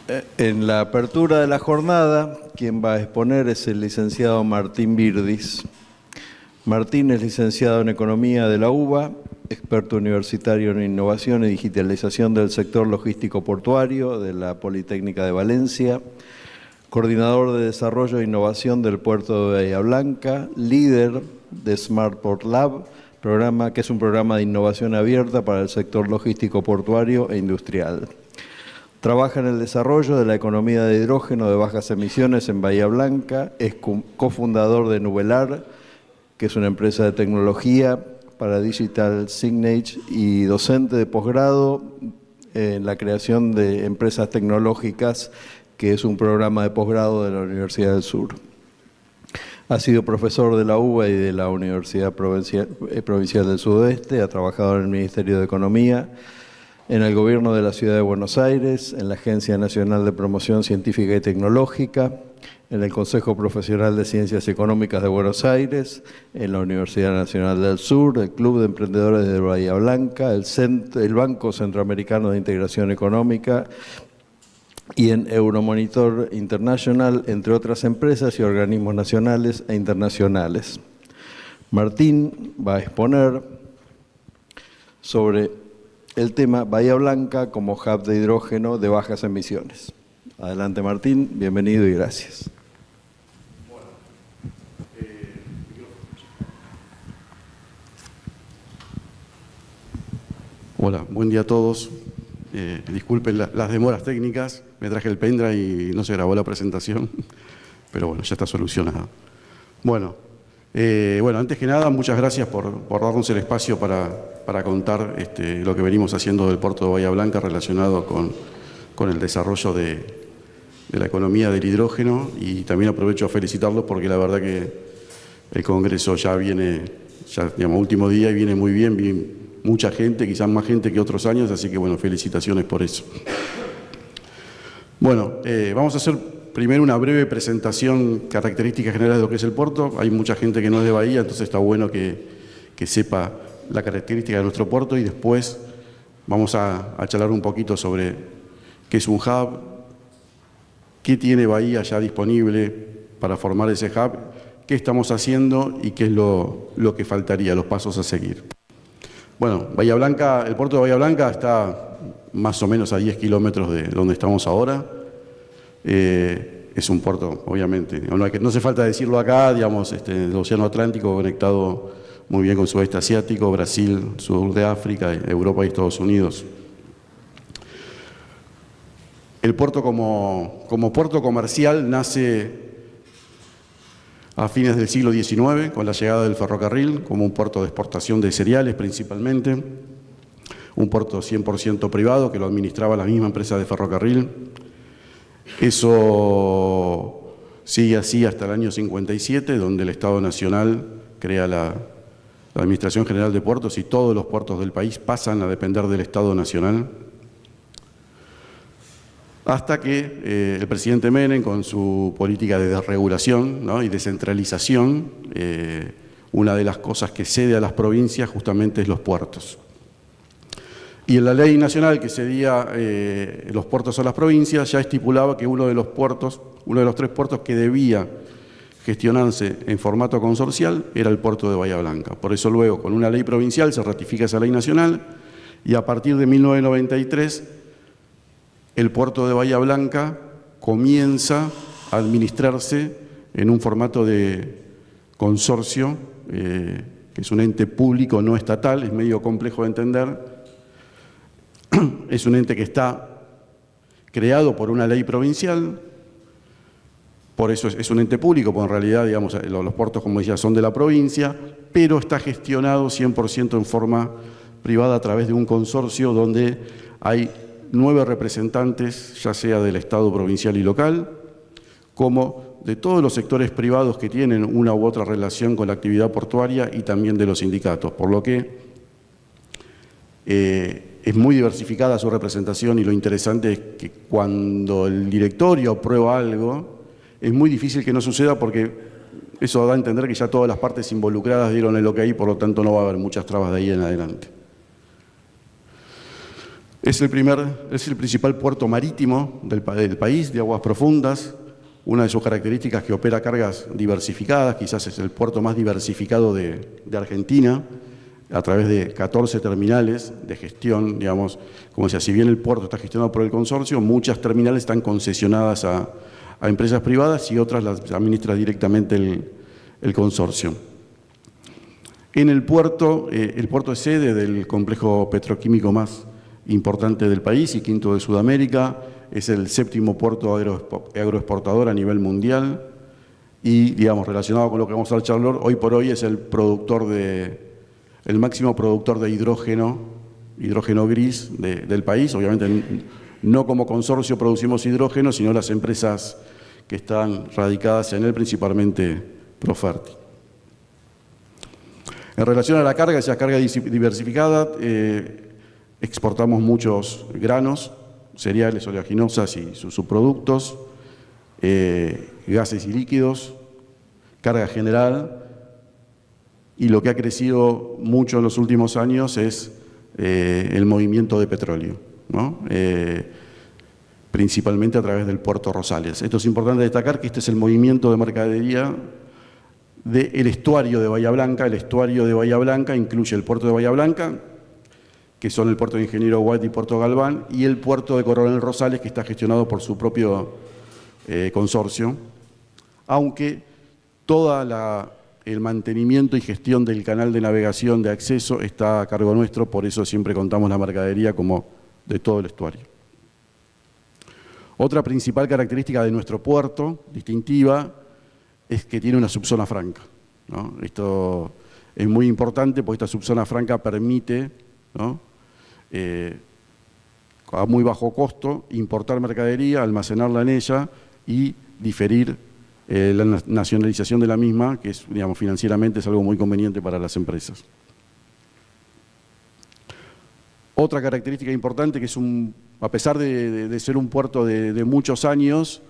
En la apertura de la jornada, quien va a exponer es el licenciado Martín Virdis. Martín es licenciado en Economía de la UBA, experto universitario en innovación y digitalización del sector logístico portuario de la Politécnica de Valencia, coordinador de desarrollo e innovación del puerto de Bahía Blanca, líder de Smart Port Lab, que es un programa de innovación abierta para el sector logístico portuario e industrial. Trabaja en el desarrollo de la economía de hidrógeno de bajas emisiones en Bahía Blanca, es cofundador de Nubelar, que es una empresa de tecnología para Digital Signage, y docente de posgrado en la creación de empresas tecnológicas, que es un programa de posgrado de la Universidad del Sur. Ha sido profesor de la UBA y de la Universidad Provincial del Sudeste, ha trabajado en el Ministerio de Economía, en el Gobierno de la Ciudad de Buenos Aires, en la Agencia Nacional de Promoción Científica y Tecnológica, en el Consejo Profesional de Ciencias Económicas de Buenos Aires, en la Universidad Nacional del Sur, el Club de Emprendedores de Bahía Blanca, el Banco Centroamericano de Integración Económica y en Euromonitor International, entre otras empresas y organismos nacionales e internacionales. Martín va a exponer sobre el tema Bahía Blanca como hub de hidrógeno de bajas emisiones. Adelante, Martín, bienvenido y gracias. Hola, buen día a todos. Disculpen las demoras técnicas, me traje el pendrive y no se grabó la presentación, pero bueno, ya está solucionada. Bueno, antes que nada, muchas gracias por darnos el espacio para contar lo que venimos haciendo del puerto de Bahía Blanca relacionado con el desarrollo de la economía del hidrógeno, y también aprovecho a felicitarlos porque la verdad que el Congreso ya viene, digamos, último día y viene muy bien, mucha gente, quizás más gente que otros años, así que bueno, felicitaciones por eso. Bueno, vamos a hacer primero una breve presentación, características generales de lo que es el puerto. Hay mucha gente que no es de Bahía, entonces está bueno que sepa la característica de nuestro puerto, y después vamos a charlar un poquito sobre qué es un hub, qué tiene Bahía ya disponible para formar ese hub, qué estamos haciendo y qué es lo que faltaría, los pasos a seguir. Bueno, Bahía Blanca, el puerto de Bahía Blanca está más o menos a 10 kilómetros de donde estamos ahora. Es un puerto, obviamente, no hace falta decirlo acá, digamos, el Océano Atlántico conectado muy bien con el sudeste asiático, Brasil, sur de África, Europa y Estados Unidos. El puerto como puerto comercial nace a fines del siglo XIX, con la llegada del ferrocarril, como un puerto de exportación de cereales principalmente, un puerto 100% privado que lo administraba la misma empresa de ferrocarril. Eso sigue así hasta el año 57, donde el Estado Nacional crea la Administración General de Puertos, y todos los puertos del país pasan a depender del Estado Nacional. Hasta que el presidente Menem, con su política de desregulación, ¿no?, y descentralización, una de las cosas que cede a las provincias justamente es los puertos. Y en la ley nacional que cedía los puertos a las provincias ya estipulaba que uno de los tres puertos que debía gestionarse en formato consorcial era el puerto de Bahía Blanca. Por eso luego, con una ley provincial, se ratifica esa ley nacional, y a partir de 1993 el puerto de Bahía Blanca comienza a administrarse en un formato de consorcio, que es un ente público no estatal, es medio complejo de entender. Es un ente que está creado por una ley provincial, por eso es un ente público, porque en realidad, digamos, los puertos, como decía, son de la provincia, pero está gestionado 100% en forma privada a través de un consorcio donde hay 9 representantes, ya sea del Estado provincial y local, como de todos los sectores privados que tienen una u otra relación con la actividad portuaria, y también de los sindicatos, por lo que es muy diversificada su representación, y lo interesante es que cuando el directorio aprueba algo, es muy difícil que no suceda, porque eso da a entender que ya todas las partes involucradas dieron el ok, por lo tanto no va a haber muchas trabas de ahí en adelante. Es el principal puerto marítimo del país, de aguas profundas. Una de sus características es que opera cargas diversificadas, quizás es el puerto más diversificado de Argentina, a través de 14 terminales de gestión, digamos, como decía, si bien el puerto está gestionado por el consorcio, muchas terminales están concesionadas a empresas privadas y otras las administra directamente el consorcio. En el puerto es sede del complejo petroquímico más importante del país y quinto de Sudamérica, es el séptimo puerto agroexportador a nivel mundial y, digamos, relacionado con lo que vamos a charlar, hoy por hoy es el máximo productor de hidrógeno gris del país. Obviamente no como consorcio producimos hidrógeno, sino las empresas que están radicadas en él, principalmente Proferti. En relación a la carga, esa carga diversificada, exportamos muchos granos, cereales, oleaginosas y sus subproductos, gases y líquidos, carga general, y lo que ha crecido mucho en los últimos años es el movimiento de petróleo, ¿no? Principalmente a través del puerto Rosales. Esto es importante destacar que este es el movimiento de mercadería del estuario de Bahía Blanca. El estuario de Bahía Blanca incluye el puerto de Bahía Blanca, que son el puerto de Ingeniero White y Puerto Galván, y el puerto de Coronel Rosales, que está gestionado por su propio consorcio, aunque el mantenimiento y gestión del canal de navegación de acceso está a cargo nuestro, por eso siempre contamos la mercadería como de todo el estuario. Otra principal característica de nuestro puerto, distintiva, es que tiene una subzona franca, ¿no? Esto es muy importante porque esta subzona franca permite, ¿no?, a muy bajo costo importar mercadería, almacenarla en ella y diferir la nacionalización de la misma, que es, digamos, financieramente es algo muy conveniente para las empresas. Otra característica importante que es a pesar de ser un puerto de muchos años,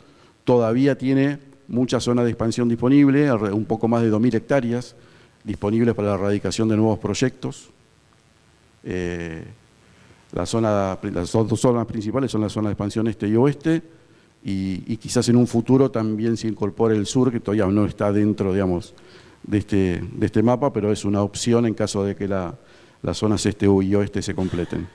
todavía tiene mucha zona de expansión disponible, un poco más de 2.000 hectáreas disponibles para la erradicación de nuevos proyectos. Las dos zonas principales son la zona de expansión este y oeste, y quizás en un futuro también se incorpore el sur, que todavía no está dentro, digamos, de este mapa, pero es una opción en caso de que las zonas este y oeste se completen.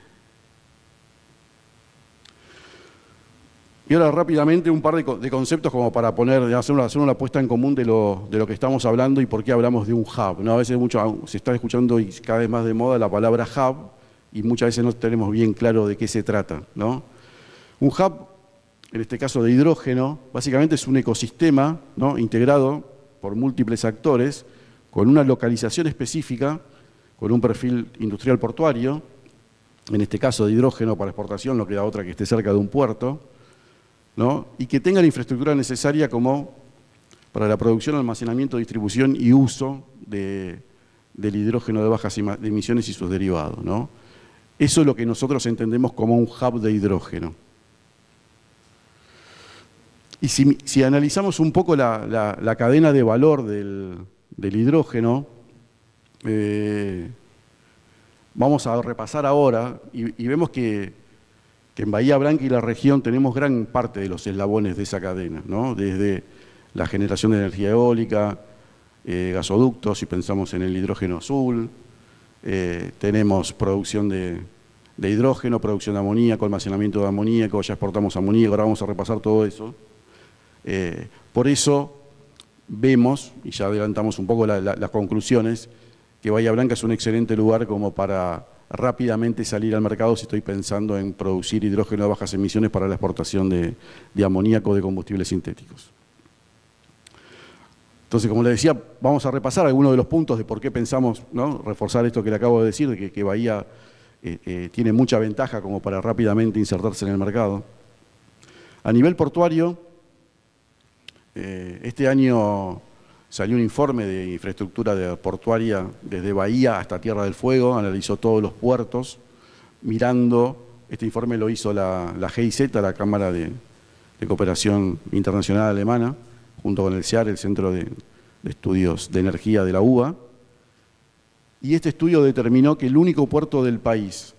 Y ahora rápidamente un par de conceptos como para hacer una puesta en común de lo que estamos hablando y por qué hablamos de un hub, ¿no? A veces se está escuchando y cada vez más de moda la palabra hub y muchas veces no tenemos bien claro de qué se trata, ¿no? Un hub, en este caso de hidrógeno, básicamente es un ecosistema, ¿no?, integrado por múltiples actores con una localización específica, con un perfil industrial portuario, en este caso de hidrógeno para exportación, no queda otra que esté cerca de un puerto, ¿no?, y que tenga la infraestructura necesaria como para la producción, almacenamiento, distribución y uso del hidrógeno de bajas emisiones y sus derivados, ¿no? Eso es lo que nosotros entendemos como un hub de hidrógeno. Y si analizamos un poco la cadena de valor del hidrógeno, vamos a repasar ahora y vemos que en Bahía Blanca y la región tenemos gran parte de los eslabones de esa cadena, ¿no? Desde la generación de energía eólica, gasoductos, si pensamos en el hidrógeno azul, tenemos producción de hidrógeno, producción de amoníaco, almacenamiento de amoníaco, ya exportamos amoníaco, ahora vamos a repasar todo eso. Por eso vemos, y ya adelantamos un poco las conclusiones, que Bahía Blanca es un excelente lugar como para rápidamente salir al mercado si estoy pensando en producir hidrógeno de bajas emisiones para la exportación de amoníaco de combustibles sintéticos. Entonces, como les decía, vamos a repasar algunos de los puntos de por qué pensamos, ¿no?, reforzar esto que le acabo de decir, de que Bahía tiene mucha ventaja como para rápidamente insertarse en el mercado. A nivel portuario, este año salió un informe de infraestructura portuaria desde Bahía hasta Tierra del Fuego, analizó todos los puertos, este informe lo hizo la GIZ, la Cámara de Cooperación Internacional Alemana, junto con el CEAR, el Centro de Estudios de Energía de la UBA, y este estudio determinó que el único puerto del país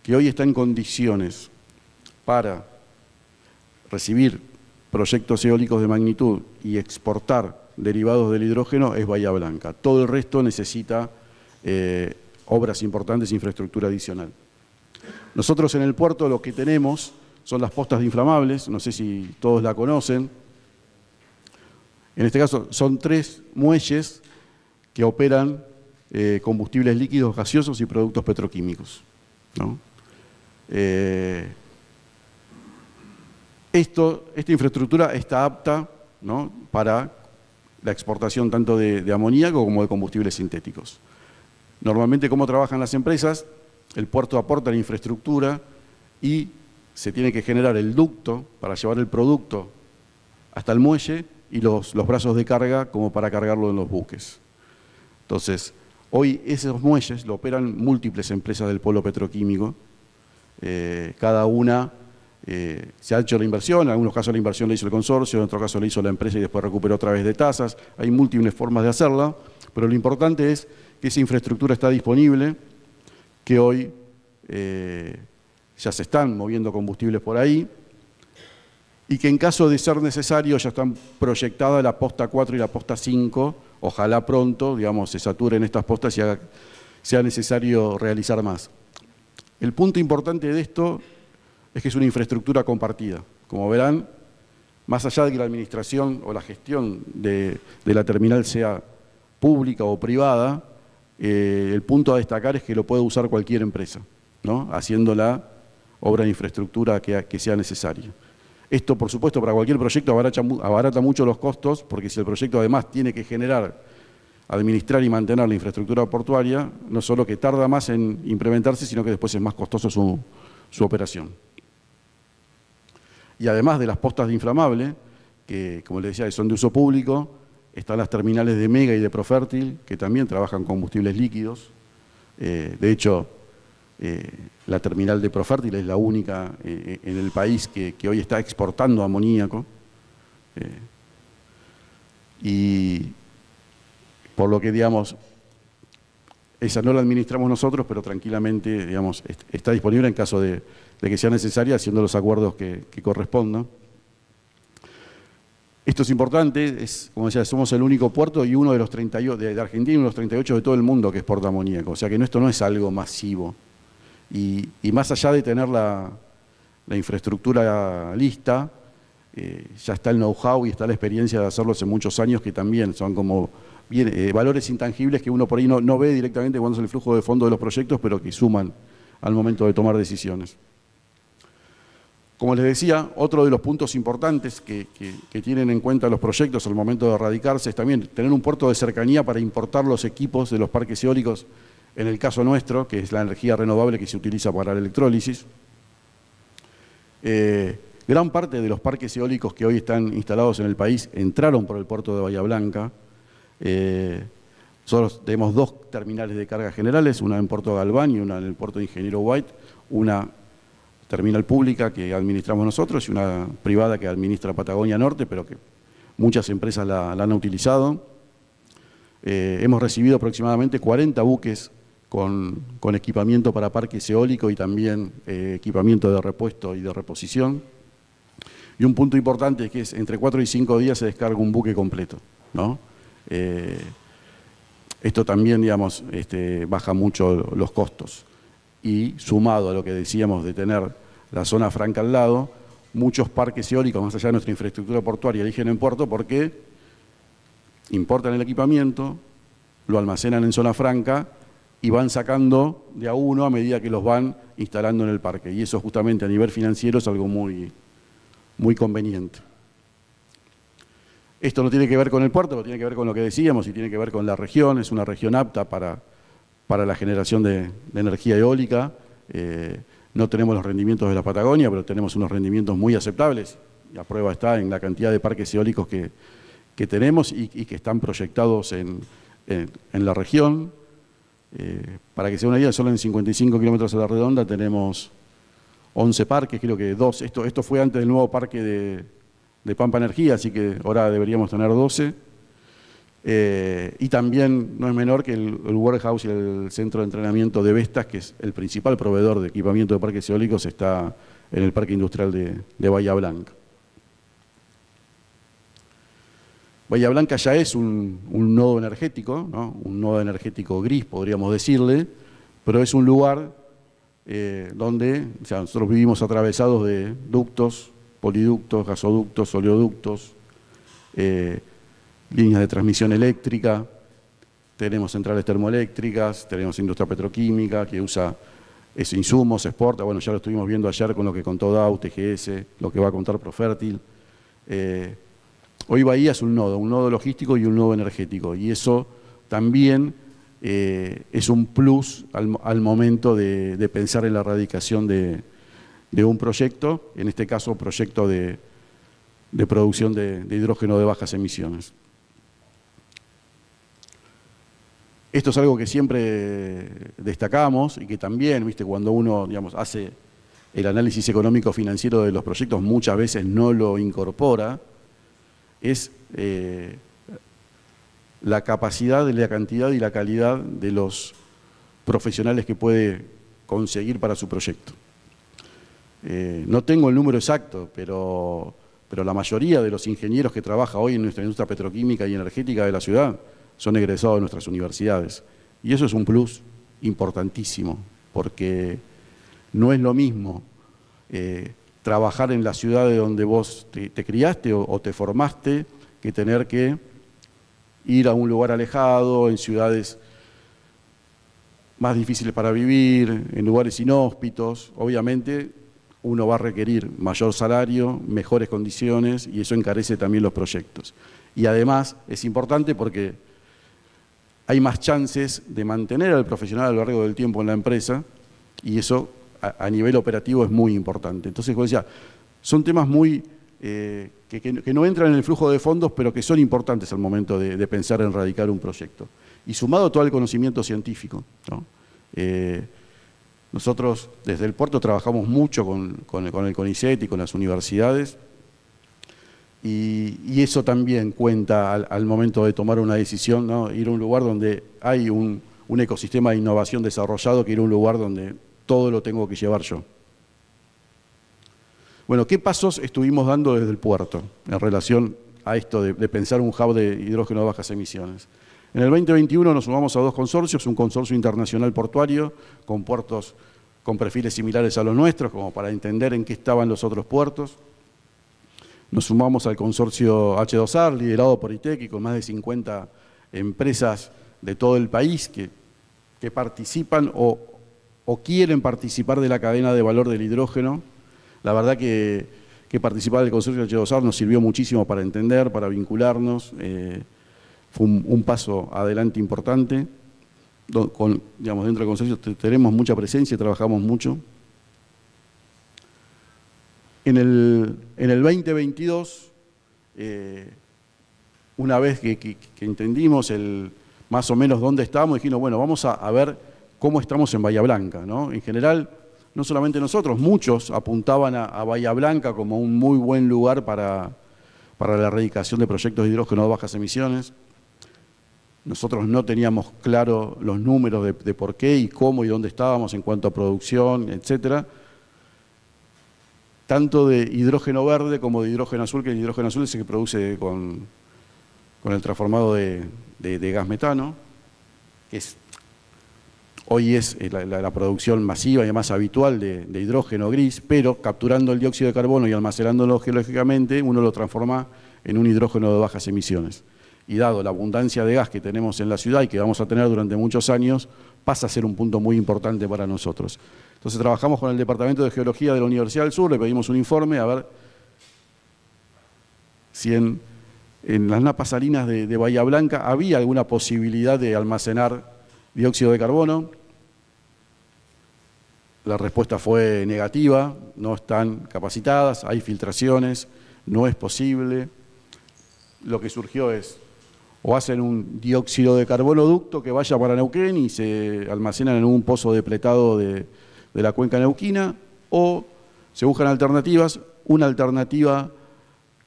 que hoy está en condiciones para recibir proyectos eólicos de magnitud y exportar derivados del hidrógeno es Bahía Blanca. Todo el resto necesita obras importantes e infraestructura adicional. Nosotros en el puerto lo que tenemos son las postas de inflamables, no sé si todos la conocen. En este caso son 3 muelles que operan combustibles líquidos, gaseosos y productos petroquímicos, ¿no? Esta infraestructura está apta, ¿no?, para la exportación tanto de amoníaco como de combustibles sintéticos. Normalmente, ¿cómo trabajan las empresas? El puerto aporta la infraestructura y se tiene que generar el ducto para llevar el producto hasta el muelle y los brazos de carga como para cargarlo en los buques. Entonces, hoy esos muelles lo operan múltiples empresas del polo petroquímico, cada una se ha hecho la inversión, en algunos casos la inversión la hizo el consorcio, en otros casos la hizo la empresa y después recuperó a través de tasas. Hay múltiples formas de hacerla, pero lo importante es que esa infraestructura está disponible, que hoy ya se están moviendo combustibles por ahí y que en caso de ser necesario ya están proyectadas la posta 4 y la posta 5, ojalá pronto, digamos, se saturen estas postas y sea necesario realizar más. El punto importante de esto es que es una infraestructura compartida. Como verán, más allá de que la administración o la gestión de la terminal sea pública o privada, el punto a destacar es que lo puede usar cualquier empresa, ¿no?, haciendo la obra de infraestructura que sea necesaria. Esto, por supuesto, para cualquier proyecto abarata mucho los costos, porque si el proyecto además tiene que generar, administrar y mantener la infraestructura portuaria, no solo que tarda más en implementarse, sino que después es más costoso su operación. Y además de las postas de inflamable, que como les decía son de uso público, están las terminales de Mega y de Profértil, que también trabajan combustibles líquidos. De hecho, la terminal de Profértil es la única en el país que hoy está exportando amoníaco. Y por lo que, digamos, esa no la administramos nosotros, pero tranquilamente, digamos, está disponible en caso de que sea necesaria, haciendo los acuerdos que correspondan. Esto es importante, como decía, somos el único puerto y uno de los 38 de Argentina y uno de los 38 de todo el mundo que exporta amoníaco. O sea que esto no es algo masivo. Y más allá de tener la infraestructura lista, ya está el know-how y está la experiencia de hacerlo hace muchos años, que también son como valores intangibles que uno por ahí no ve directamente cuando es el flujo de fondo de los proyectos, pero que suman al momento de tomar decisiones. Como les decía, otro de los puntos importantes que tienen en cuenta los proyectos al momento de radicarse es también tener un puerto de cercanía para importar los equipos de los parques eólicos, en el caso nuestro, que es la energía renovable que se utiliza para la electrólisis. Gran parte de los parques eólicos que hoy están instalados en el país entraron por el puerto de Bahía Blanca. Nosotros tenemos 2 terminales de carga generales, una en Puerto Galván y una en el puerto de Ingeniero White, una terminal pública que administramos nosotros y una privada que administra Patagonia Norte, pero que muchas empresas la han utilizado. Hemos recibido aproximadamente 40 buques con equipamiento para parques eólicos y también equipamiento de repuesto y de reposición. Y un punto importante es que entre 4 y 5 días se descarga un buque completo, ¿no? Esto también, digamos, baja mucho los costos. Y sumado a lo que decíamos de tener la zona franca al lado, muchos parques eólicos, más allá de nuestra infraestructura portuaria, eligen en puerto porque importan el equipamiento, lo almacenan en zona franca y van sacando de a uno a medida que los van instalando en el parque. Y eso justamente a nivel financiero es algo muy conveniente. Esto no tiene que ver con el puerto, pero tiene que ver con lo que decíamos y tiene que ver con la región. Es una región apta para la generación de energía eólica. No tenemos los rendimientos de la Patagonia, pero tenemos unos rendimientos muy aceptables. La prueba está en la cantidad de parques eólicos que tenemos y que están proyectados en la región. Para que se una idea, solo en 55 kilómetros a la redonda tenemos 11 parques, creo que 2. Esto fue antes del nuevo parque de Pampa Energía, así que ahora deberíamos tener 12. Y también no es menor que el warehouse y el centro de entrenamiento de Vestas, que es el principal proveedor de equipamiento de parques eólicos, está en el Parque Industrial de Bahía Blanca. Bahía Blanca ya es un nodo energético, ¿no? Un nodo energético gris, podríamos decirle, pero es un lugar donde, o sea, nosotros vivimos atravesados de ductos, poliductos, gasoductos, oleoductos, líneas de transmisión eléctrica, tenemos centrales termoeléctricas, tenemos industria petroquímica que usa ese insumo, se exporta, bueno, ya lo estuvimos viendo ayer con lo que contó Dow, TGS, lo que va a contar Profértil. Hoy Bahía es un nodo logístico y un nodo energético, y eso también es un plus al momento de pensar en la erradicación de un proyecto, en este caso proyecto de producción de hidrógeno de bajas emisiones. Esto es algo que siempre destacamos y que también, ¿viste? Cuando uno, digamos, hace el análisis económico financiero de los proyectos, muchas veces no lo incorpora, es la capacidad, la cantidad y la calidad de los profesionales que puede conseguir para su proyecto. No tengo el número exacto, pero la mayoría de los ingenieros que trabajan hoy en nuestra industria petroquímica y energética de la ciudad son egresados de nuestras universidades. Y eso es un plus importantísimo, porque no es lo mismo trabajar en la ciudad de donde vos te criaste o te formaste, que tener que ir a un lugar alejado, en ciudades más difíciles para vivir, en lugares inhóspitos. Obviamente uno va a requerir mayor salario, mejores condiciones, y eso encarece también los proyectos. Y además es importante porque hay más chances de mantener al profesional a lo largo del tiempo en la empresa, y eso a nivel operativo es muy importante. Entonces, como decía, son temas muy que no entran en el flujo de fondos, pero que son importantes al momento de pensar en erradicar un proyecto. Y sumado todo el conocimiento científico, ¿no? Nosotros desde el puerto trabajamos mucho con el CONICET y con las universidades, y eso también cuenta al momento de tomar una decisión, ¿no? Ir a un lugar donde hay un ecosistema de innovación desarrollado, que ir a un lugar donde todo lo tengo que llevar yo. Bueno, ¿qué pasos estuvimos dando desde el puerto en relación a esto de pensar un hub de hidrógeno de bajas emisiones? En el 2021 nos sumamos a 2 consorcios, un consorcio internacional portuario con puertos con perfiles similares a los nuestros, como para entender en qué estaban los otros puertos. Nos sumamos al consorcio H2AR, liderado por ITEC y con más de 50 empresas de todo el país que participan o quieren participar de la cadena de valor del hidrógeno. La verdad que participar del consorcio H2AR nos sirvió muchísimo para entender, para vincularnos. Fue un paso adelante importante. Digamos, dentro del consorcio tenemos mucha presencia y trabajamos mucho. En el 2022, una vez que entendimos más o menos dónde estábamos, dijimos, bueno, vamos a ver cómo estamos en Bahía Blanca, ¿no? En general, no solamente nosotros, muchos apuntaban a Bahía Blanca como un muy buen lugar para la erradicación de proyectos de hidrógeno de bajas emisiones. Nosotros no teníamos claro los números de por qué y cómo y dónde estábamos en cuanto a producción, etcétera. Tanto de hidrógeno verde como de hidrógeno azul, que el hidrógeno azul es el que produce con el transformado de gas metano, que hoy es la producción masiva y más habitual de hidrógeno gris, pero capturando el dióxido de carbono y almacenándolo geológicamente, uno lo transforma en un hidrógeno de bajas emisiones. Y dado la abundancia de gas que tenemos en la ciudad y que vamos a tener durante muchos años, pasa a ser un punto muy importante para nosotros. Entonces trabajamos con el Departamento de Geología de la Universidad del Sur, le pedimos un informe a ver si en las napas salinas de Bahía Blanca había alguna posibilidad de almacenar dióxido de carbono. La respuesta fue negativa, no están capacitadas, hay filtraciones, no es posible. Lo que surgió es, o hacen un dióxido de carbono ducto que vaya para Neuquén y se almacenan en un pozo depletado de la cuenca neuquina, o se buscan alternativas. Una alternativa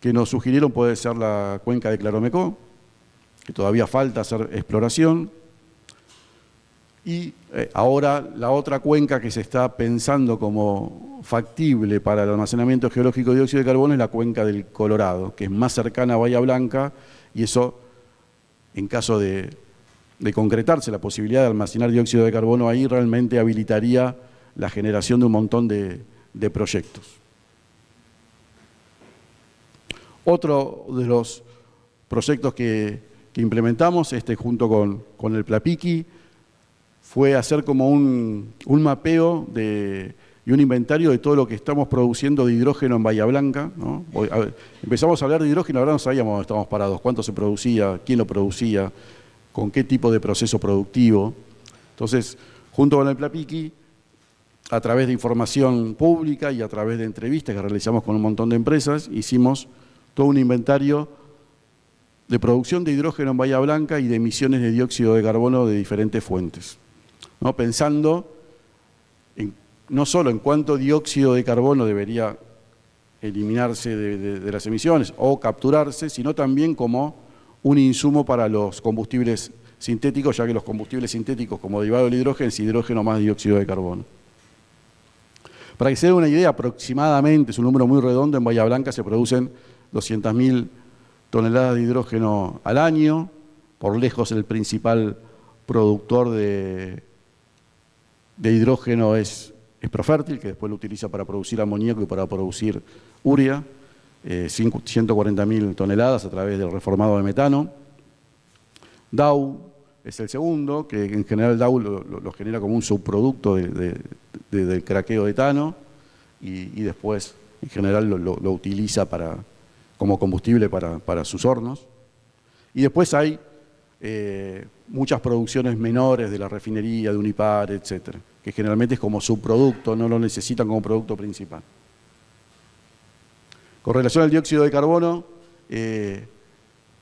que nos sugirieron puede ser la cuenca de Claromecó, que todavía falta hacer exploración. Y ahora la otra cuenca que se está pensando como factible para el almacenamiento geológico de dióxido de carbono es la cuenca del Colorado, que es más cercana a Bahía Blanca, y eso, en caso de concretarse la posibilidad de almacenar dióxido de carbono ahí, realmente habilitaría la generación de un montón de proyectos. Otro de los proyectos que implementamos, junto con el Plapiqui, fue hacer como un mapeo y un inventario de todo lo que estamos produciendo de hidrógeno en Bahía Blanca, ¿no? Empezamos a hablar de hidrógeno, ahora no sabíamos dónde estábamos parados, cuánto se producía, quién lo producía, con qué tipo de proceso productivo. Entonces, junto con el Plapiqui, a través de información pública y a través de entrevistas que realizamos con un montón de empresas, hicimos todo un inventario de producción de hidrógeno en Bahía Blanca y de emisiones de dióxido de carbono de diferentes fuentes, ¿no? Pensando no solo en cuánto dióxido de carbono debería eliminarse de las emisiones o capturarse, sino también como un insumo para los combustibles sintéticos, ya que los combustibles sintéticos como derivado del hidrógeno es hidrógeno más dióxido de carbono. Para que se dé una idea, aproximadamente, es un número muy redondo, en Bahía Blanca se producen 200.000 toneladas de hidrógeno al año, por lejos el principal productor de hidrógeno es Profértil, que después lo utiliza para producir amoníaco y para producir urea, 140.000 toneladas a través del reformado de metano. Dow es el segundo, que en general Dow lo genera como un subproducto del craqueo de etano y después en general lo utiliza como combustible para sus hornos. Y después hay muchas producciones menores de la refinería, de Unipar, etcétera, que generalmente es como subproducto, no lo necesitan como producto principal. Con relación al dióxido de carbono,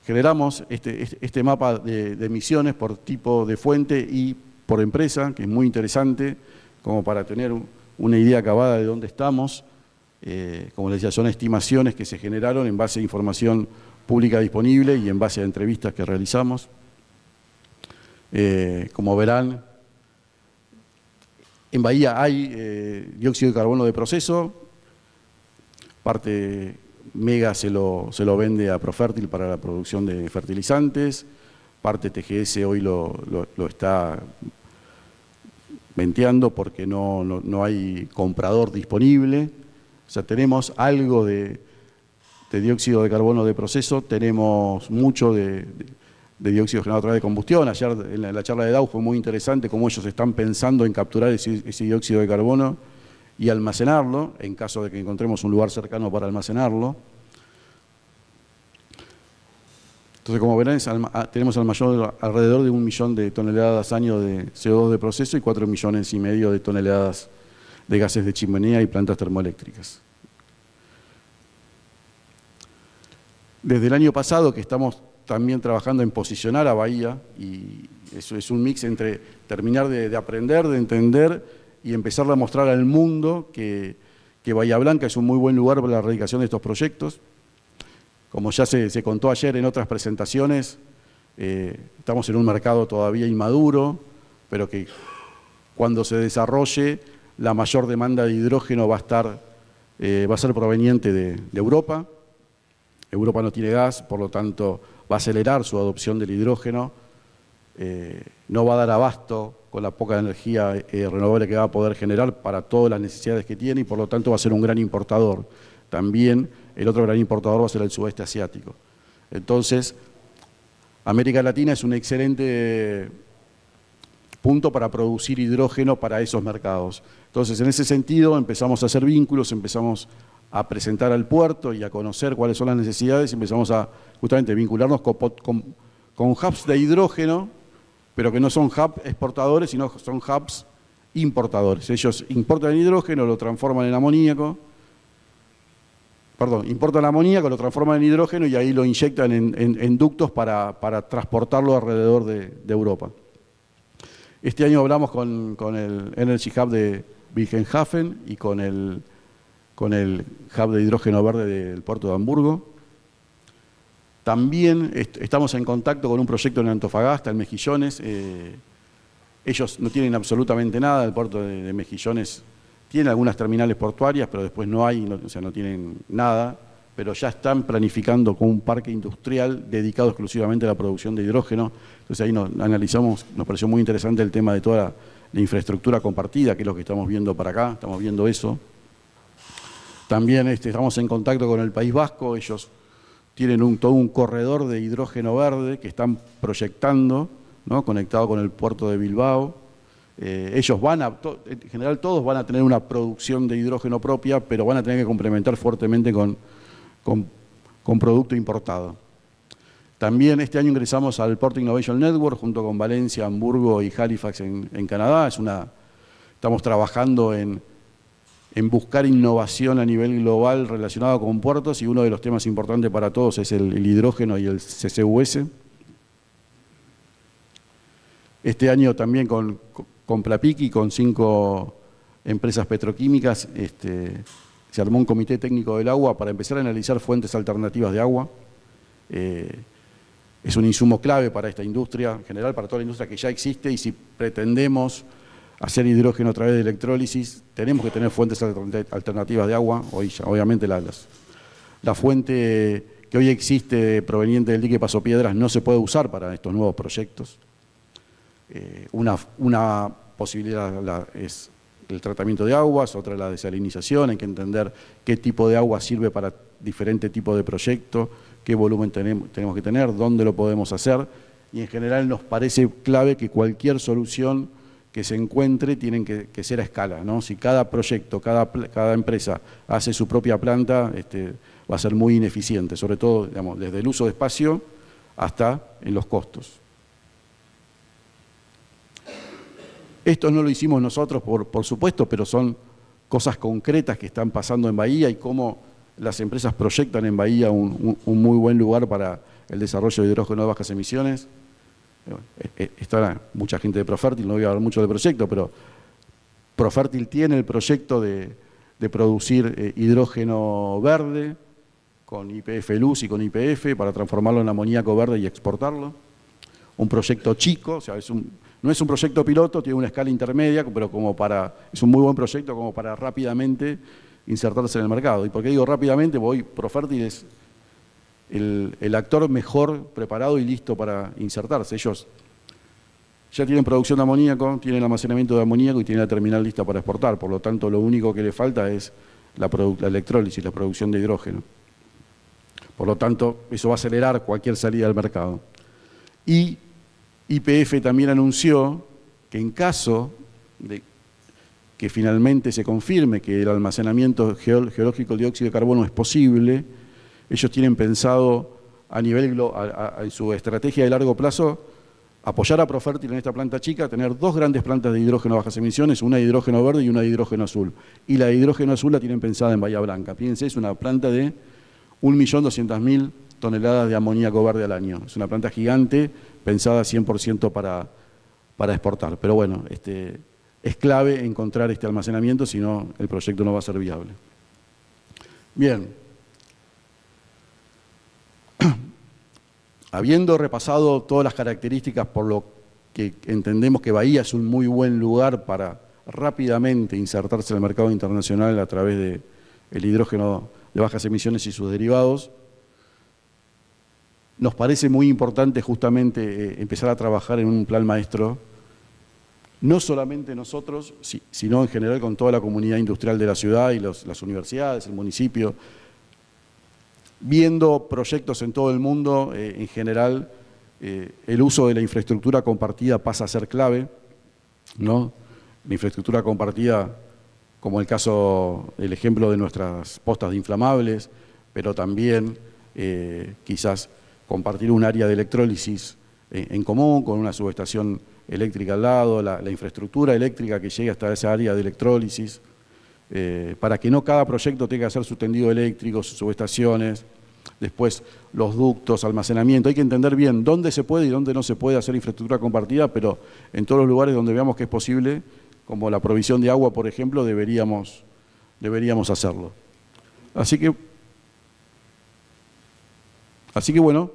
generamos este mapa de emisiones por tipo de fuente y por empresa, que es muy interesante, como para tener una idea acabada de dónde estamos. Como les decía, son estimaciones que se generaron en base a información pública disponible y en base a entrevistas que realizamos. Como verán, en Bahía hay dióxido de carbono de proceso, parte Mega se lo vende a Profértil para la producción de fertilizantes, parte TGS hoy lo está venteando porque no hay comprador disponible. O sea, tenemos algo de dióxido de carbono de proceso, tenemos mucho de dióxido generado a través de combustión. Ayer en la charla de Dow fue muy interesante cómo ellos están pensando en capturar ese dióxido de carbono y almacenarlo, en caso de que encontremos un lugar cercano para almacenarlo. Entonces, como verán, tenemos alrededor de 1 millón de toneladas año de CO2 de proceso y 4,5 millones de toneladas de gases de chimenea y plantas termoeléctricas. Desde el año pasado que estamos también trabajando en posicionar a Bahía, y eso es un mix entre terminar de aprender, de entender y empezar a mostrar al mundo que Bahía Blanca es un muy buen lugar para la erradicación de estos proyectos. Como ya se contó ayer en otras presentaciones, estamos en un mercado todavía inmaduro, pero que cuando se desarrolle la mayor demanda de hidrógeno va a ser proveniente de Europa. Europa no tiene gas, por lo tanto va a acelerar su adopción del hidrógeno, no va a dar abasto con la poca energía renovable que va a poder generar para todas las necesidades que tiene y por lo tanto va a ser un gran importador. También el otro gran importador va a ser el sudeste asiático. Entonces, América Latina es un excelente punto para producir hidrógeno para esos mercados. Entonces, en ese sentido, empezamos a hacer vínculos, empezamos a presentar al puerto y a conocer cuáles son las necesidades y empezamos a justamente vincularnos con hubs de hidrógeno, pero que no son hubs exportadores, sino son hubs importadores. Ellos importan el hidrógeno, lo transforman en amoníaco, importan amoníaco, lo transforman en hidrógeno y ahí lo inyectan en ductos para transportarlo alrededor de Europa. Este año hablamos con el Energy Hub de Wilhelmshaven y con el hub de hidrógeno verde del puerto de Hamburgo. También estamos en contacto con un proyecto en Antofagasta, en Mejillones. Ellos no tienen absolutamente nada, el puerto de Mejillones tiene algunas terminales portuarias, pero después no hay, o sea, no tienen nada, pero ya están planificando con un parque industrial dedicado exclusivamente a la producción de hidrógeno. Entonces ahí nos analizamos, nos pareció muy interesante el tema de toda la infraestructura compartida, que es lo que estamos viendo para acá, estamos viendo eso. También estamos en contacto con el País Vasco, ellos tienen todo un corredor de hidrógeno verde que están proyectando, ¿no?, conectado con el puerto de Bilbao. Ellos en general todos van a tener una producción de hidrógeno propia, pero van a tener que complementar fuertemente con producto importado. También este año ingresamos al Port Innovation Network junto con Valencia, Hamburgo y Halifax en Canadá. Estamos trabajando en buscar innovación a nivel global relacionado con puertos, y uno de los temas importantes para todos es el hidrógeno y el CCUS. Este año también con Plapiqui, con 5 empresas petroquímicas, se armó un comité técnico del agua para empezar a analizar fuentes alternativas de agua. Es un insumo clave para esta industria, en general para toda la industria que ya existe, y si pretendemos hacer hidrógeno a través de electrólisis, tenemos que tener fuentes alternativas de agua. Obviamente la fuente que hoy existe proveniente del dique Paso Piedras no se puede usar para estos nuevos proyectos. Una posibilidad es el tratamiento de aguas, otra la desalinización. Hay que entender qué tipo de agua sirve para diferente tipo de proyecto, qué volumen tenemos que tener, dónde lo podemos hacer, y en general nos parece clave que cualquier solución que se encuentre tienen que ser a escala, ¿no? Si cada proyecto, cada empresa hace su propia planta, va a ser muy ineficiente, sobre todo, digamos, desde el uso de espacio hasta en los costos. Esto no lo hicimos nosotros, por supuesto, pero son cosas concretas que están pasando en Bahía y cómo las empresas proyectan en Bahía un muy buen lugar para el desarrollo de hidrógeno de bajas emisiones. Está mucha gente de Profértil, no voy a hablar mucho del proyecto, pero Profértil tiene el proyecto de producir hidrógeno verde con YPF Luz y con YPF para transformarlo en amoníaco verde y exportarlo. Un proyecto chico, o sea, no es un proyecto piloto, tiene una escala intermedia, pero es un muy buen proyecto como para rápidamente insertarse en el mercado. ¿Y por qué digo rápidamente? Porque hoy Profértil es el actor mejor preparado y listo para insertarse. Ellos ya tienen producción de amoníaco, tienen almacenamiento de amoníaco y tienen la terminal lista para exportar. Por lo tanto, lo único que le falta es la electrólisis, la producción de hidrógeno. Por lo tanto, eso va a acelerar cualquier salida al mercado. Y YPF también anunció que en caso de que finalmente se confirme que el almacenamiento geológico de dióxido de carbono es posible, ellos tienen pensado a nivel en su estrategia de largo plazo apoyar a Profértil en esta planta chica, tener 2 grandes plantas de hidrógeno a bajas emisiones, una de hidrógeno verde y una de hidrógeno azul. Y la de hidrógeno azul la tienen pensada en Bahía Blanca. Fíjense, es una planta de 1.200.000 toneladas de amoníaco verde al año. Es una planta gigante pensada 100% para exportar. Pero bueno, es clave encontrar este almacenamiento, si no el proyecto no va a ser viable. Bien. Habiendo repasado todas las características por lo que entendemos que Bahía es un muy buen lugar para rápidamente insertarse en el mercado internacional a través del hidrógeno de bajas emisiones y sus derivados, nos parece muy importante justamente empezar a trabajar en un plan maestro, no solamente nosotros, sino en general con toda la comunidad industrial de la ciudad y las universidades, el municipio, viendo proyectos en todo el mundo. En general, el uso de la infraestructura compartida pasa a ser clave, ¿no? La infraestructura compartida, como el ejemplo de nuestras postas de inflamables, pero también quizás compartir un área de electrólisis en común, con una subestación eléctrica al lado, la infraestructura eléctrica que llegue hasta esa área de electrólisis, para que no cada proyecto tenga que hacer su tendido eléctrico, sus subestaciones, después los ductos, almacenamiento. Hay que entender bien dónde se puede y dónde no se puede hacer infraestructura compartida, pero en todos los lugares donde veamos que es posible, como la provisión de agua, por ejemplo, deberíamos hacerlo. Así que Así que bueno,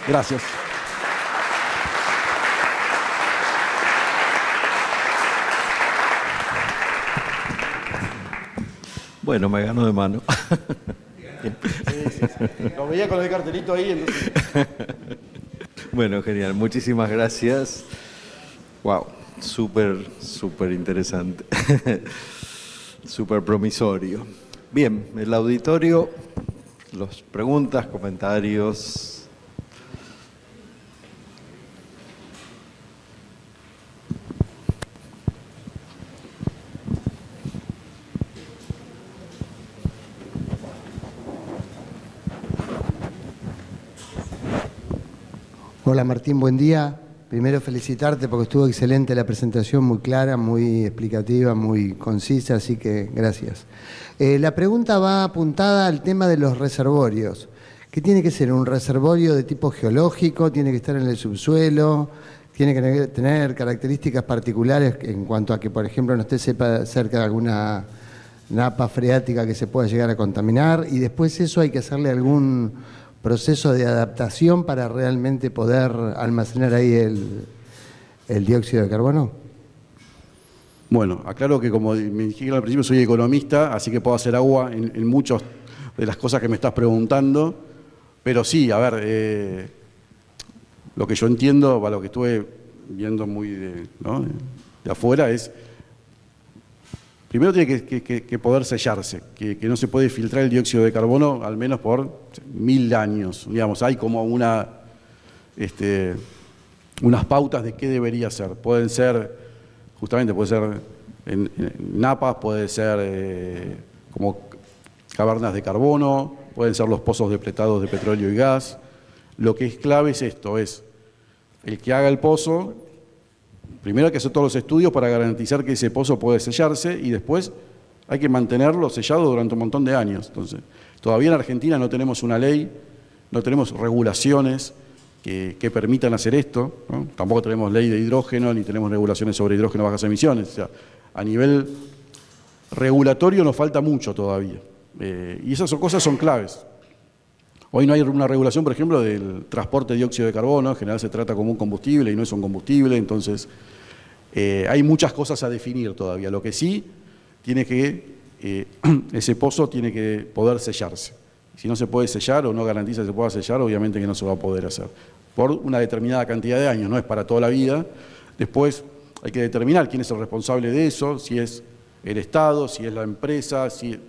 gracias. Bueno, me ganó de mano. Lo veía con el cartelito ahí, entonces... Bueno, genial. Muchísimas gracias. Wow, súper interesante. Súper promisorio. Bien, el auditorio, las preguntas, comentarios. Hola Martín, buen día. Primero felicitarte porque estuvo excelente la presentación, muy clara, muy explicativa, muy concisa, así que gracias. La pregunta va apuntada al tema de los reservorios. ¿Qué tiene que ser? ¿Un reservorio de tipo geológico? ¿Tiene que estar en el subsuelo? ¿Tiene que tener características particulares en cuanto a que, por ejemplo, no esté cerca de alguna napa freática que se pueda llegar a contaminar? Y después eso hay que hacerle algún proceso de adaptación para realmente poder almacenar ahí el dióxido de carbono. Bueno, aclaro que como me dijeron al principio soy economista, así que puedo hacer agua en muchas de las cosas que me estás preguntando, pero sí, a ver, lo que yo entiendo, lo que estuve viendo muy de afuera es, primero tiene que poder sellarse, que no se puede filtrar el dióxido de carbono al menos por 1000 años, digamos, hay como unas pautas de qué debería ser, puede ser en napas, puede ser como cavernas de carbono, pueden ser los pozos depletados de petróleo y gas. Lo que es clave es esto, es el que haga el pozo, primero hay que hacer todos los estudios para garantizar que ese pozo puede sellarse y después hay que mantenerlo sellado durante un montón de años. Entonces, todavía en Argentina no tenemos una ley, no tenemos regulaciones que permitan hacer esto, ¿no? Tampoco tenemos ley de hidrógeno, ni tenemos regulaciones sobre hidrógeno a bajas emisiones. O sea, a nivel regulatorio nos falta mucho todavía. Y esas cosas son claves. Hoy no hay una regulación, por ejemplo, del transporte de dióxido de carbono, en general se trata como un combustible y no es un combustible, entonces hay muchas cosas a definir todavía. Lo que sí, ese pozo tiene que poder sellarse. Si no se puede sellar o no garantiza que se pueda sellar, obviamente que no se va a poder hacer. Por una determinada cantidad de años, no es para toda la vida. Después hay que determinar quién es el responsable de eso, si es el Estado, si es la empresa, si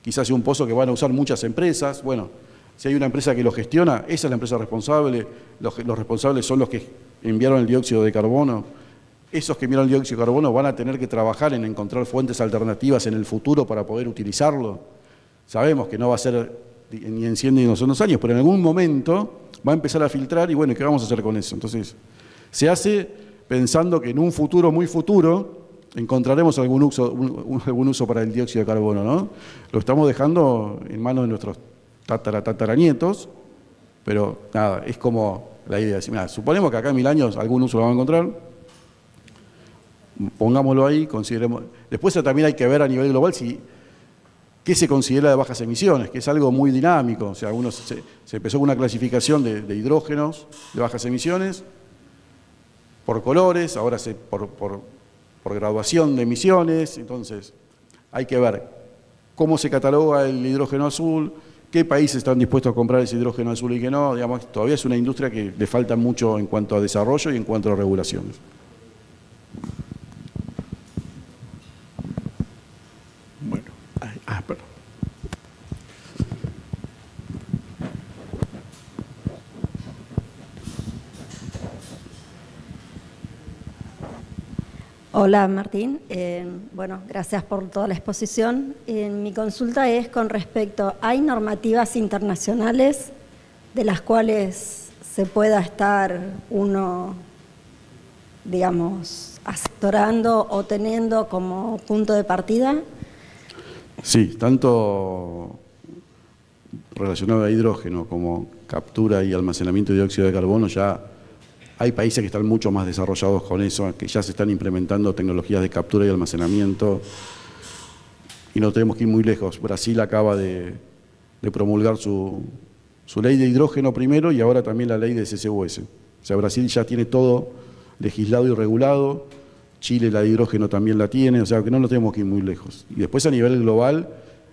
quizás sea un pozo que van a usar muchas empresas. Bueno, si hay una empresa que lo gestiona, esa es la empresa responsable, los responsables son los que enviaron el dióxido de carbono. Esos que enviaron el dióxido de carbono van a tener que trabajar en encontrar fuentes alternativas en el futuro para poder utilizarlo. Sabemos que no va a ser ni en 100 ni en 200 años, pero en algún momento va a empezar a filtrar y bueno, ¿qué vamos a hacer con eso? Entonces, se hace pensando que en un futuro muy futuro encontraremos algún uso para el dióxido de carbono, ¿no? Lo estamos dejando en manos de nuestros tataranietos, pero nada, es como la idea de decir, mira, suponemos que acá en 1000 años algún uso lo vamos a encontrar, pongámoslo ahí, consideremos. Después también hay que ver a nivel global qué se considera de bajas emisiones, que es algo muy dinámico. O sea, se empezó con una clasificación de hidrógenos de bajas emisiones por colores, ahora por graduación de emisiones. Entonces, hay que ver cómo se cataloga el hidrógeno azul, qué países están dispuestos a comprar ese hidrógeno azul y qué no. Digamos, todavía es una industria que le falta mucho en cuanto a desarrollo y en cuanto a regulaciones. Perdón. Hola Martín, bueno, gracias por toda la exposición. Mi consulta es con respecto, ¿hay normativas internacionales de las cuales se pueda estar uno, digamos, asesorando o teniendo como punto de partida? Sí, tanto relacionado a hidrógeno como captura y almacenamiento de dióxido de carbono, ya hay países que están mucho más desarrollados con eso, que ya se están implementando tecnologías de captura y almacenamiento y no tenemos que ir muy lejos. Brasil acaba de promulgar su ley de hidrógeno primero y ahora también la ley de CCUS. O sea, Brasil ya tiene todo legislado y regulado, Chile la de hidrógeno también la tiene, o sea que no nos tenemos que ir muy lejos. Y después a nivel global,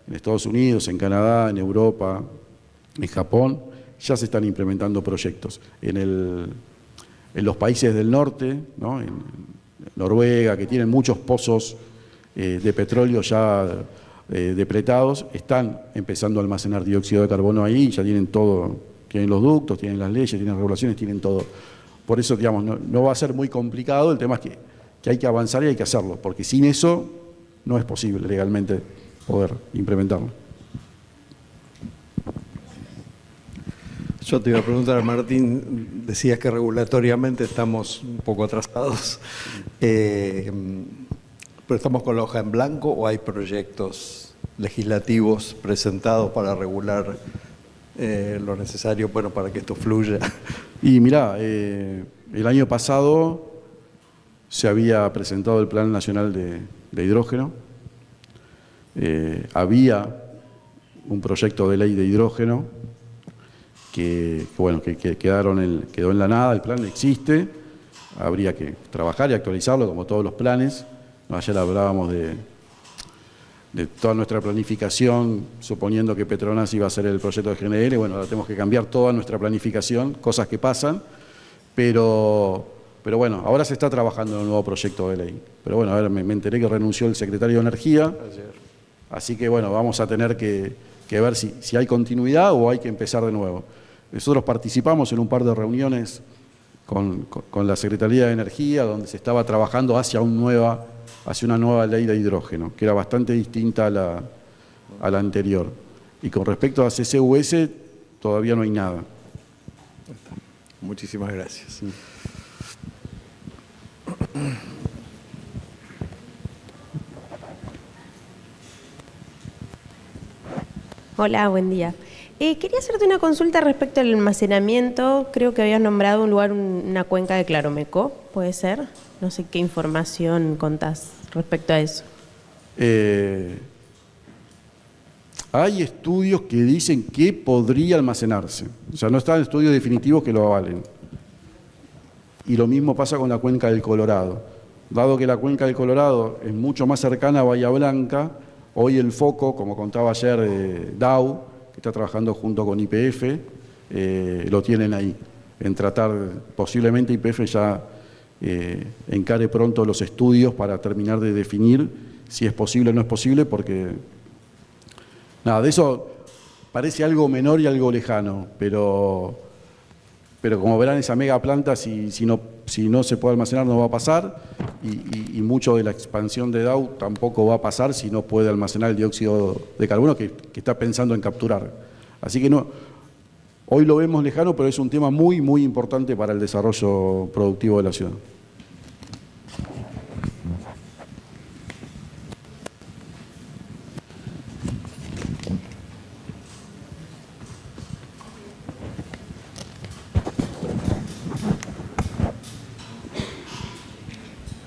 en Estados Unidos, en Canadá, en Europa, en Japón, ya se están implementando proyectos. En los países del norte, ¿no? En Noruega, que tienen muchos pozos de petróleo ya depletados, están empezando a almacenar dióxido de carbono ahí, ya tienen todo, tienen los ductos, tienen las leyes, tienen regulaciones, tienen todo. Por eso, digamos, no va a ser muy complicado, el tema es que hay que avanzar y hay que hacerlo, porque sin eso no es posible legalmente poder implementarlo. Yo te iba a preguntar, Martín, decías que regulatoriamente estamos un poco atrasados, ¿pero estamos con la hoja en blanco o hay proyectos legislativos presentados para regular lo necesario, bueno, para que esto fluya? Y mirá, el año pasado se había presentado el Plan Nacional de Hidrógeno, había un proyecto de ley de hidrógeno que quedó en la nada, el plan existe, habría que trabajar y actualizarlo como todos los planes. Ayer hablábamos de toda nuestra planificación, suponiendo que Petronas iba a ser el proyecto de GNL, bueno, ahora tenemos que cambiar toda nuestra planificación, cosas que pasan, pero bueno, ahora se está trabajando en un nuevo proyecto de ley. Pero bueno, a ver, me enteré que renunció el secretario de Energía, así que bueno, vamos a tener que ver si hay continuidad o hay que empezar de nuevo. Nosotros participamos en un par de reuniones con la Secretaría de Energía, donde se estaba trabajando hacia una nueva ley de hidrógeno, que era bastante distinta a la anterior. Y con respecto a CCUS, todavía no hay nada. Muchísimas gracias. Sí. Hola, buen día. Quería hacerte una consulta respecto al almacenamiento. Creo que habías nombrado un lugar, una cuenca de Claromeco, ¿puede ser? No sé qué información contás respecto a eso. Hay estudios que dicen que podría almacenarse. O sea, no están estudios definitivos que lo avalen. Y lo mismo pasa con la cuenca del Colorado. Dado que la cuenca del Colorado es mucho más cercana a Bahía Blanca, hoy el foco, como contaba ayer Dow, que está trabajando junto con YPF, lo tienen ahí, en tratar, posiblemente YPF ya encare pronto los estudios para terminar de definir si es posible o no es posible, porque nada, de eso parece algo menor y algo lejano, pero como verán, esa mega planta, si no se puede almacenar, no va a pasar, y mucho de la expansión de Dow tampoco va a pasar si no puede almacenar el dióxido de carbono que está pensando en capturar. Así que no, hoy lo vemos lejano, pero es un tema muy, muy importante para el desarrollo productivo de la ciudad.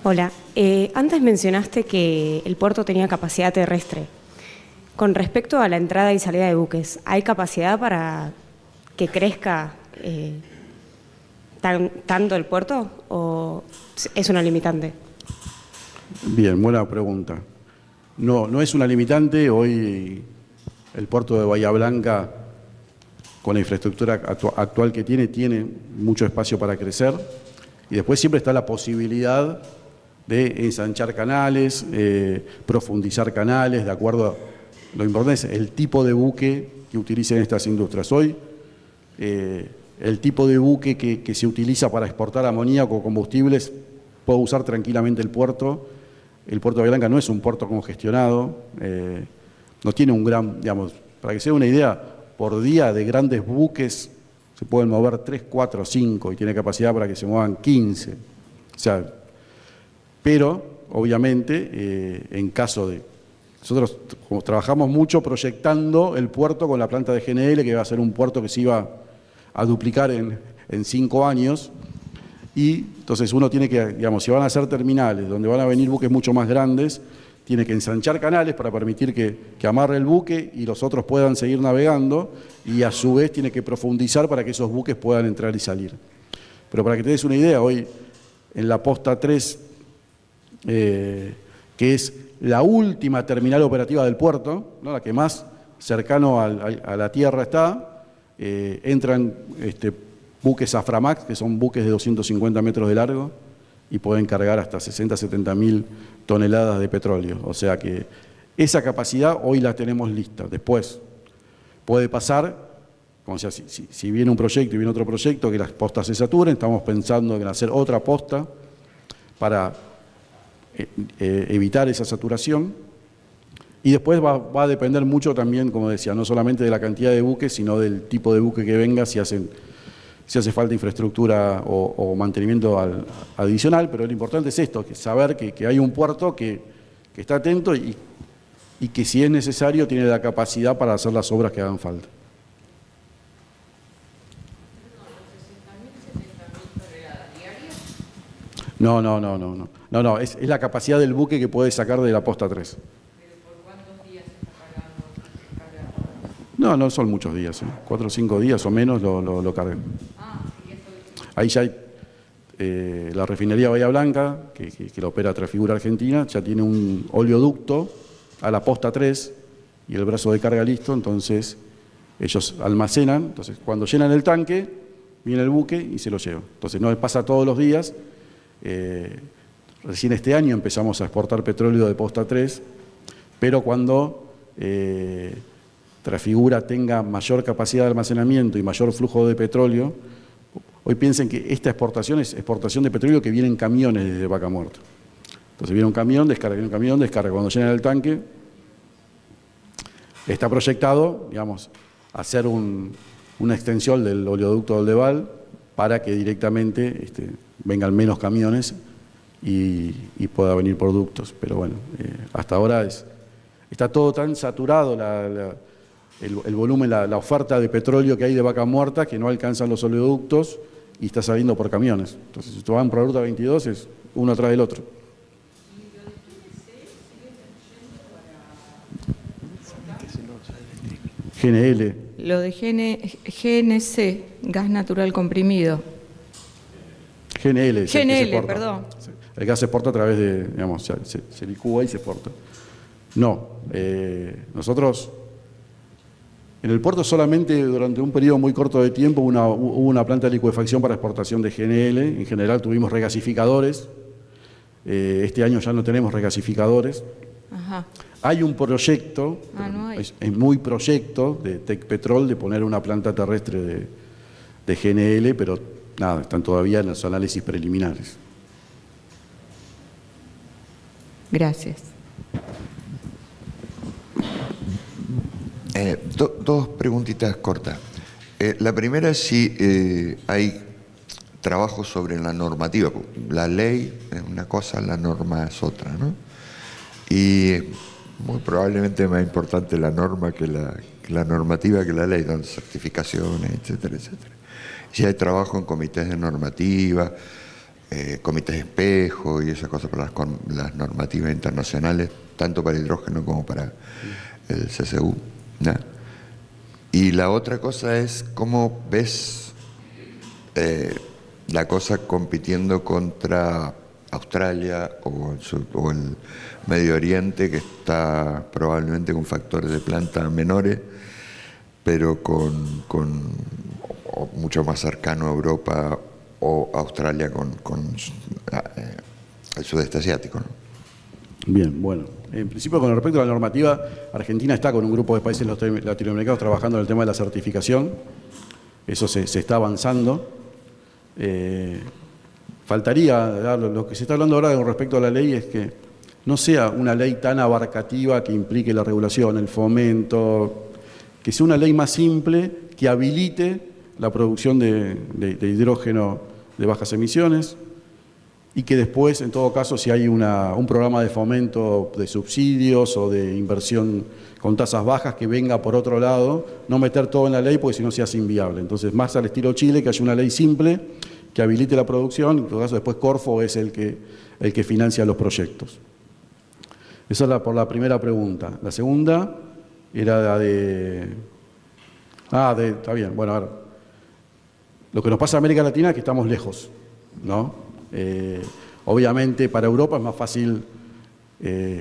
Hola, antes mencionaste que el puerto tenía capacidad terrestre. Con respecto a la entrada y salida de buques, ¿hay capacidad para que crezca tanto el puerto o es una limitante? Bien, buena pregunta. No es una limitante. Hoy el puerto de Bahía Blanca, con la infraestructura actual que tiene mucho espacio para crecer. Y después siempre está la posibilidad de ensanchar canales, profundizar canales, de acuerdo a lo importante es el tipo de buque que utilicen estas industrias. Hoy, el tipo de buque que se utiliza para exportar amoníaco o combustibles puede usar tranquilamente el puerto. El puerto de Bahía Blanca no es un puerto congestionado, no tiene un gran, digamos, para que se dé una idea, por día de grandes buques se pueden mover 3, 4, 5 y tiene capacidad para que se muevan 15. O sea, pero obviamente en caso de... Nosotros como trabajamos mucho proyectando el puerto con la planta de GNL, que va a ser un puerto que se iba a duplicar en 5 años, y entonces uno tiene que, digamos, si van a ser terminales donde van a venir buques mucho más grandes, tiene que ensanchar canales para permitir que amarre el buque y los otros puedan seguir navegando, y a su vez tiene que profundizar para que esos buques puedan entrar y salir. Pero para que te des una idea, hoy en la posta 3, que es la última terminal operativa del puerto, ¿no?, la que más cercano a la tierra está, entran buques Aframax, que son buques de 250 metros de largo, y pueden cargar hasta 60.000-70.000 toneladas de petróleo. O sea que esa capacidad hoy la tenemos lista. Después puede pasar, como sea, si viene un proyecto y viene otro proyecto, que las postas se saturen. Estamos pensando en hacer otra posta para evitar esa saturación. Y después va a depender mucho también, como decía, no solamente de la cantidad de buques, sino del tipo de buque que venga, si hace falta infraestructura o mantenimiento adicional, pero lo importante es esto, que saber que hay un puerto que está atento y que si es necesario tiene la capacidad para hacer las obras que hagan falta. No, es la capacidad del buque que puede sacar de la posta 3. No son muchos días, 4 o 5 días o menos lo cargan. Ahí ya hay la refinería Bahía Blanca, que la opera Trafigura Argentina, ya tiene un oleoducto a la posta 3 y el brazo de carga listo, entonces ellos almacenan, entonces cuando llenan el tanque, viene el buque y se lo lleva. Entonces no pasa todos los días. Recién este año empezamos a exportar petróleo de posta 3, pero cuando Trafigura tenga mayor capacidad de almacenamiento y mayor flujo de petróleo, hoy piensen que esta exportación es exportación de petróleo que viene en camiones desde Vaca Muerta. Entonces viene un camión, descarga. Cuando llenan el tanque, está proyectado, digamos, hacer una extensión del oleoducto de Oldeval para que directamente vengan menos camiones y pueda venir productos. Pero bueno, hasta ahora está todo tan saturado el volumen, la oferta de petróleo que hay de Vaca Muerta, que no alcanzan los oleoductos y está saliendo por camiones. Entonces, si ustedes van por la ruta 22, es uno atrás del otro. GNL. Lo de GNC, gas natural comprimido. GNL, perdón. El gas se exporta a través de, digamos, se licúa y se exporta. No, nosotros en el puerto solamente durante un periodo muy corto de tiempo hubo una planta de licuefacción para exportación de GNL. En general tuvimos regasificadores. Este año ya no tenemos regasificadores. Ajá. Hay un proyecto, no hay. es muy proyecto de Tecpetrol de poner una planta terrestre de GNL, pero nada, están todavía en los análisis preliminares. Gracias. Dos preguntitas cortas. La primera es si hay trabajo sobre la normativa. La ley es una cosa, la norma es otra, ¿no? Y muy probablemente más importante la norma que la normativa que la ley, donde certificaciones, etcétera, etcétera. Si hay trabajo en comités de normativa, comités de espejo y esas cosas para las normativas internacionales, tanto para hidrógeno como para el CCU, ¿no? Y la otra cosa es cómo ves la cosa compitiendo contra Australia o el Medio Oriente, que está probablemente con factores de planta menores, pero o mucho más cercano a Europa o Australia con el sudeste asiático, ¿no? Bien, bueno. En principio, con respecto a la normativa, Argentina está con un grupo de países latinoamericanos trabajando en el tema de la certificación. Eso se está avanzando. Faltaría, lo que se está hablando ahora con respecto a la ley es que no sea una ley tan abarcativa que implique la regulación, el fomento, que sea una ley más simple que habilite la producción de hidrógeno de bajas emisiones y que después, en todo caso, si hay un programa de fomento de subsidios o de inversión con tasas bajas que venga por otro lado, no meter todo en la ley porque si no se hace inviable. Entonces, más al estilo Chile, que haya una ley simple que habilite la producción, en todo caso después Corfo es el que financia los proyectos. Esa es por la primera pregunta. La segunda era la de... está bien, bueno, a ver. Lo que nos pasa en América Latina es que estamos lejos, ¿no? Obviamente para Europa es más fácil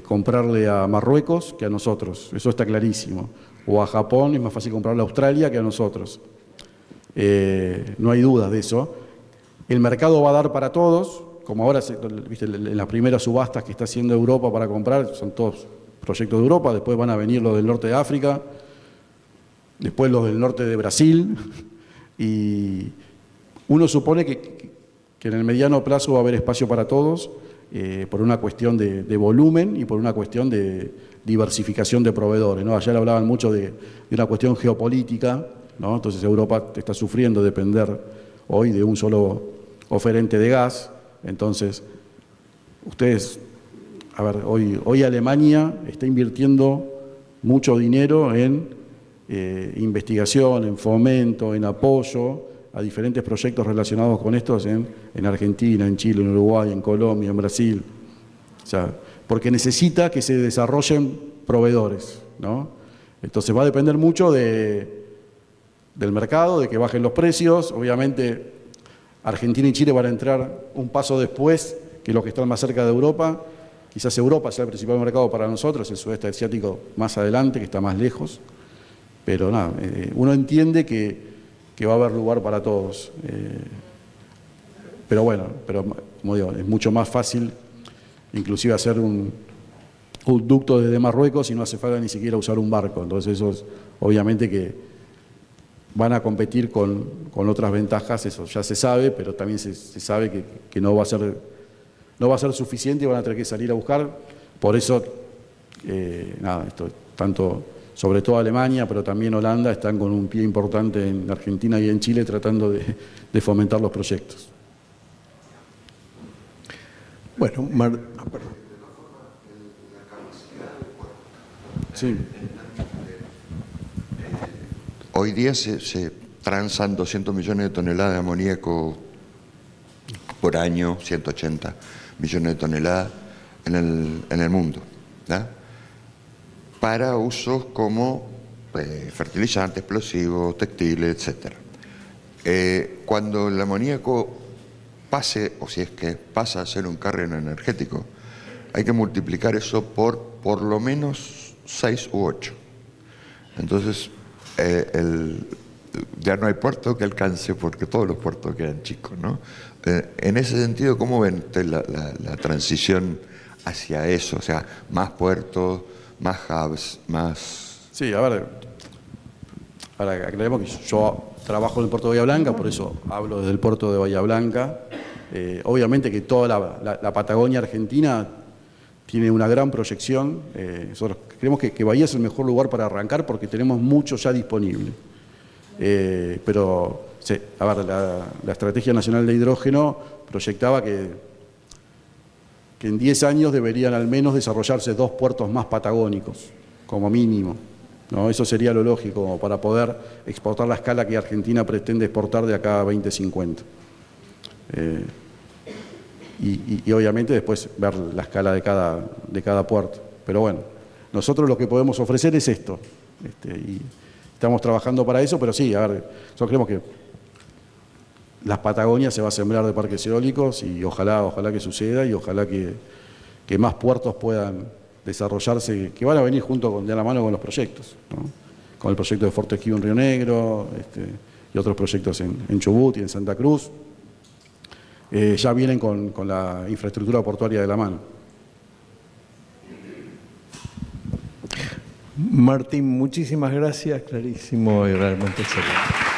comprarle a Marruecos que a nosotros, eso está clarísimo. O a Japón es más fácil comprarle a Australia que a nosotros. No hay dudas de eso. El mercado va a dar para todos, como ahora, viste, en las primeras subastas que está haciendo Europa para comprar, son todos proyectos de Europa, después van a venir los del norte de África, después los del norte de Brasil, y uno supone que en el mediano plazo va a haber espacio para todos, por una cuestión de volumen y por una cuestión de diversificación de proveedores, ¿no? Ayer hablaban mucho de una cuestión geopolítica, ¿no? Entonces Europa está sufriendo depender hoy de un solo oferente de gas. Entonces, ustedes, a ver, hoy Alemania está invirtiendo mucho dinero en investigación, en fomento, en apoyo a diferentes proyectos relacionados con estos en Argentina, en Chile, en Uruguay, en Colombia, en Brasil. O sea, porque necesita que se desarrollen proveedores, ¿no? Entonces va a depender mucho del mercado, de que bajen los precios. Obviamente Argentina y Chile van a entrar un paso después que los que están más cerca de Europa. Quizás Europa sea el principal mercado para nosotros, el sudeste asiático más adelante, que está más lejos. Pero nada, uno entiende que va a haber lugar para todos. Pero bueno, como digo, es mucho más fácil inclusive hacer un ducto desde Marruecos y no hace falta ni siquiera usar un barco. Entonces eso es, obviamente que van a competir con otras ventajas, eso ya se sabe, pero también se sabe que no va a ser suficiente y van a tener que salir a buscar. Por eso, esto tanto, sobre todo Alemania, pero también Holanda, están con un pie importante en Argentina y en Chile tratando de fomentar los proyectos. Bueno, perdón. Sí. Hoy día se transan 200 millones de toneladas de amoníaco por año, 180 millones de toneladas en el mundo, ¿no? Para usos como fertilizantes, explosivos, textiles, etc. Cuando el amoníaco pase, o si es que pasa a ser un carrier energético, hay que multiplicar eso por lo menos 6 u 8. Entonces, ya no hay puerto que alcance porque todos los puertos quedan chicos, ¿no? En ese sentido, ¿cómo ven ustedes la transición hacia eso? O sea, más puertos, más hubs, más... Sí, a ver, ahora aclaremos que yo trabajo en el puerto de Bahía Blanca, por eso hablo desde el puerto de Bahía Blanca. Obviamente que toda la Patagonia Argentina tiene una gran proyección. Nosotros creemos que Bahía es el mejor lugar para arrancar porque tenemos mucho ya disponible. Pero, sí, a ver, la Estrategia Nacional de Hidrógeno proyectaba que en 10 años deberían al menos desarrollarse 2 puertos más patagónicos, como mínimo, ¿no? Eso sería lo lógico para poder exportar la escala que Argentina pretende exportar de acá a 2050. Y obviamente después ver la escala de cada puerto. Pero bueno, nosotros lo que podemos ofrecer es esto. Y estamos trabajando para eso, pero sí, a ver, nosotros creemos que las Patagonias se va a sembrar de parques eólicos y ojalá que suceda y ojalá que más puertos puedan desarrollarse, que van a venir junto de la mano con los proyectos, ¿no? Con el proyecto de Fortescue en Río Negro y otros proyectos en Chubut y en Santa Cruz. Ya vienen con la infraestructura portuaria de la mano. Martín, muchísimas gracias, clarísimo y realmente excelente.